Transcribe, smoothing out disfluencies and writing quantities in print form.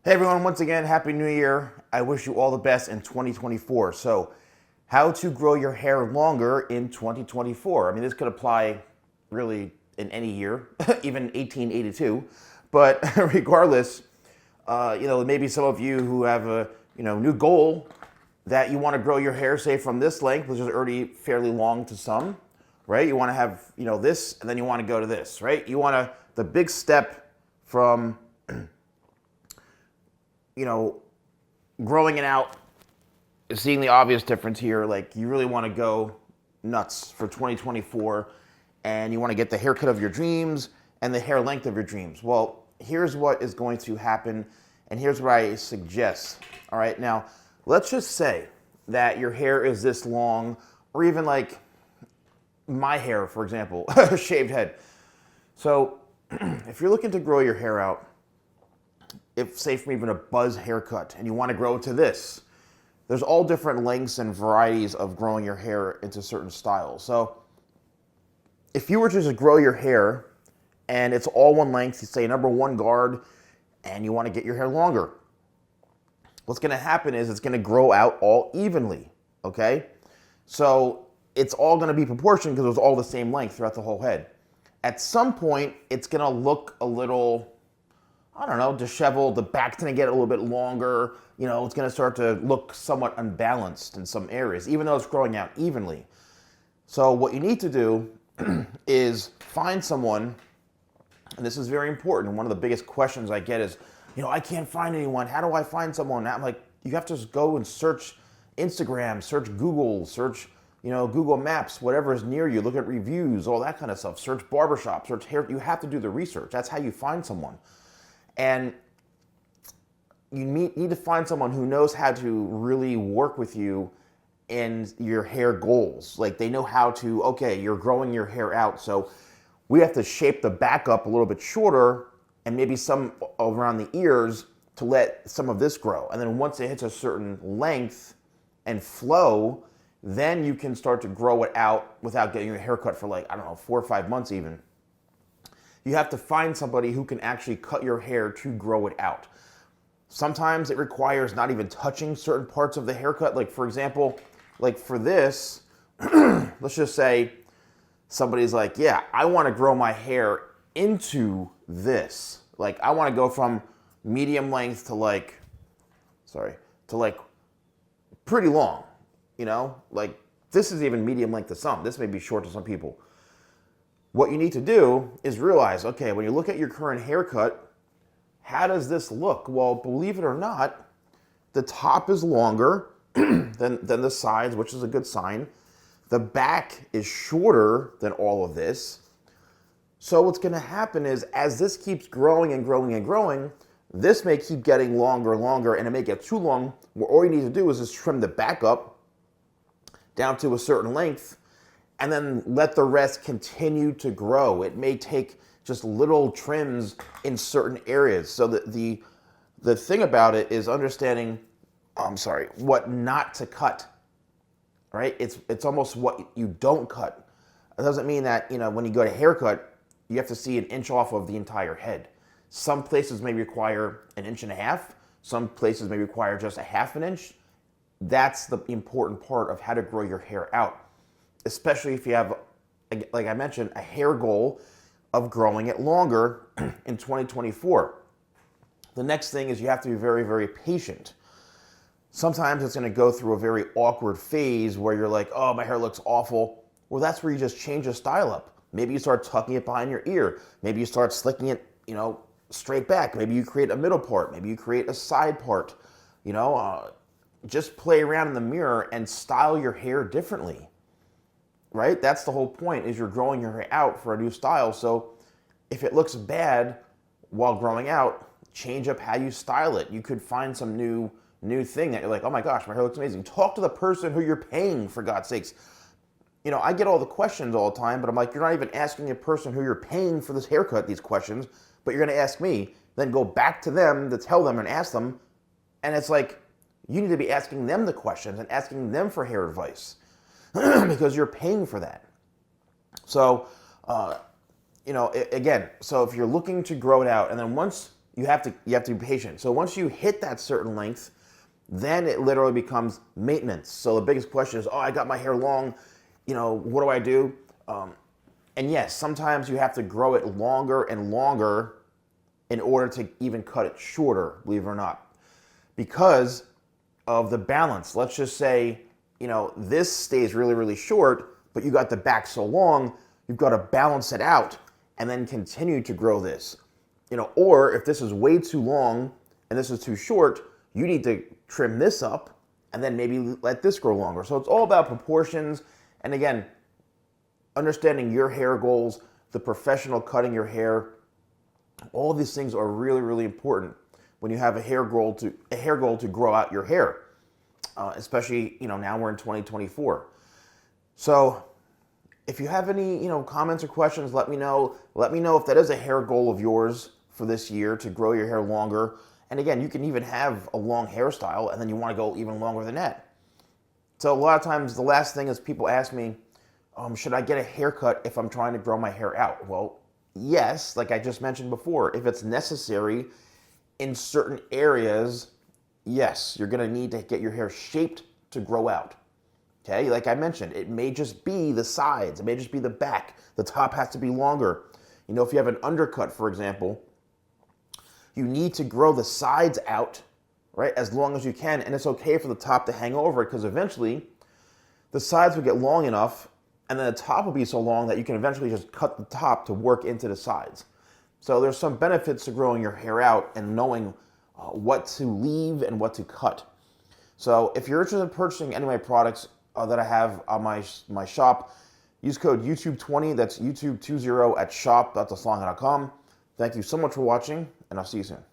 Hey everyone, once again, Happy New Year. I wish you all the best in 2024. So, how to grow your hair longer in 2024. I mean, this could apply really in any year, even 1882. But regardless, maybe some of you who have a new goal that you want to grow your hair, say from this length, which is already fairly long to some, right? You want to have this, and then you want to go to this, right? You want the big step from growing it out, seeing the obvious difference here. Like, you really want to go nuts for 2024, and you want to get the haircut of your dreams and the hair length of your dreams. Well, here's what is going to happen, and here's what I suggest. All right, now let's just say that your hair is this long, or even like my hair, for example, shaved head. So if you're looking to grow your hair out, if say from even a buzz haircut, and you want to grow to this, there's all different lengths and varieties of growing your hair into certain styles. So if you were to just grow your hair and it's all one length, you say number one guard, and you want to get your hair longer, what's going to happen is it's going to grow out all evenly, okay? So it's all going to be proportioned because it was all the same length throughout the whole head. At some point, it's going to look a little, I don't know, disheveled. The back's going to get a little bit longer. It's going to start to look somewhat unbalanced in some areas, even though it's growing out evenly. So what you need to do is find someone, and this is very important. One of the biggest questions I get is, I can't find anyone. How do I find someone? I'm like, you have to just go and search Instagram, search Google, search Google Maps, whatever is near you. Look at reviews, all that kind of stuff. Search barbershop, search hair. You have to do the research. That's how you find someone. And you need to find someone who knows how to really work with you in your hair goals. Like, they know how to, okay, you're growing your hair out, so we have to shape the back up a little bit shorter and maybe some around the ears to let some of this grow. And then once it hits a certain length and flow, then you can start to grow it out without getting your hair cut for 4 or 5 months even. You have to find somebody who can actually cut your hair to grow it out. Sometimes it requires not even touching certain parts of the haircut. Like, for example, like for this, let's just say somebody's like, yeah, I want to grow my hair into this. Like, I want to go from medium length to pretty long, like this is even medium length to some. This may be short to some people. What you need to do is realize, okay, when you look at your current haircut, how does this look? Well, believe it or not, the top is longer than the sides, which is a good sign. The back is shorter than all of this. So what's going to happen is, as this keeps growing and growing and growing, this may keep getting longer and longer, and it may get too long, where all you need to do is just trim the back up down to a certain length, and then let the rest continue to grow. It may take just little trims in certain areas. So the thing about it is understanding, what not to cut, right? It's almost what you don't cut. It doesn't mean that, when you go to haircut, you have to see an inch off of the entire head. Some places may require 1.5 inches. Some places may require just 0.5 inch. That's the important part of how to grow your hair out, especially if you have, like I mentioned, a hair goal of growing it longer in 2024. The next thing is you have to be very, very patient. Sometimes it's going to go through a very awkward phase where you're like, oh, my hair looks awful. Well, that's where you just change the style up. Maybe you start tucking it behind your ear. Maybe you start slicking it, straight back. Maybe you create a middle part. Maybe you create a side part. Just play around in the mirror and style your hair differently. Right? That's the whole point, is you're growing your hair out for a new style. So if it looks bad while growing out, change up how you style it. You could find some new thing that you're like, oh my gosh, my hair looks amazing. Talk to the person who you're paying, for God's sakes. I get all the questions all the time, but I'm like, you're not even asking the person who you're paying for this haircut these questions, but you're going to ask me, then go back to them to tell them and ask them. And it's like, you need to be asking them the questions and asking them for hair advice because you're paying for that. So, again, so if you're looking to grow it out, and then once you have to be patient. So once you hit that certain length, then it literally becomes maintenance. So the biggest question is, oh, I got my hair long, what do I do? And yes, sometimes you have to grow it longer and longer in order to even cut it shorter, believe it or not, because of the balance. Let's just say, this stays really, really short, but you got the back so long, you've got to balance it out and then continue to grow this. Or if this is way too long and this is too short, you need to trim this up and then maybe let this grow longer. So it's all about proportions. And again, understanding your hair goals, the professional cutting your hair, all these things are really, really important when you have a hair goal to grow out your hair, especially, now we're in 2024. So if you have any, comments or questions, let me know. Let me know if that is a hair goal of yours for this year, to grow your hair longer. And again, you can even have a long hairstyle and then you want to go even longer than that. So a lot of times the last thing is people ask me, should I get a haircut if I'm trying to grow my hair out? Well, yes, like I just mentioned before, if it's necessary in certain areas, yes, you're going to need to get your hair shaped to grow out. Okay, like I mentioned, it may just be the sides, it may just be the back. The top has to be longer. If you have an undercut, for example, you need to grow the sides out, right, as long as you can, and it's okay for the top to hang over it, because eventually the sides will get long enough and then the top will be so long that you can eventually just cut the top to work into the sides. So there's some benefits to growing your hair out and knowing what to leave and what to cut. So if you're interested in purchasing any of my products that I have on my shop, use code YouTube20, that's YouTube20 at shop.thesalonguy.com. Thank you so much for watching, and I'll see you soon.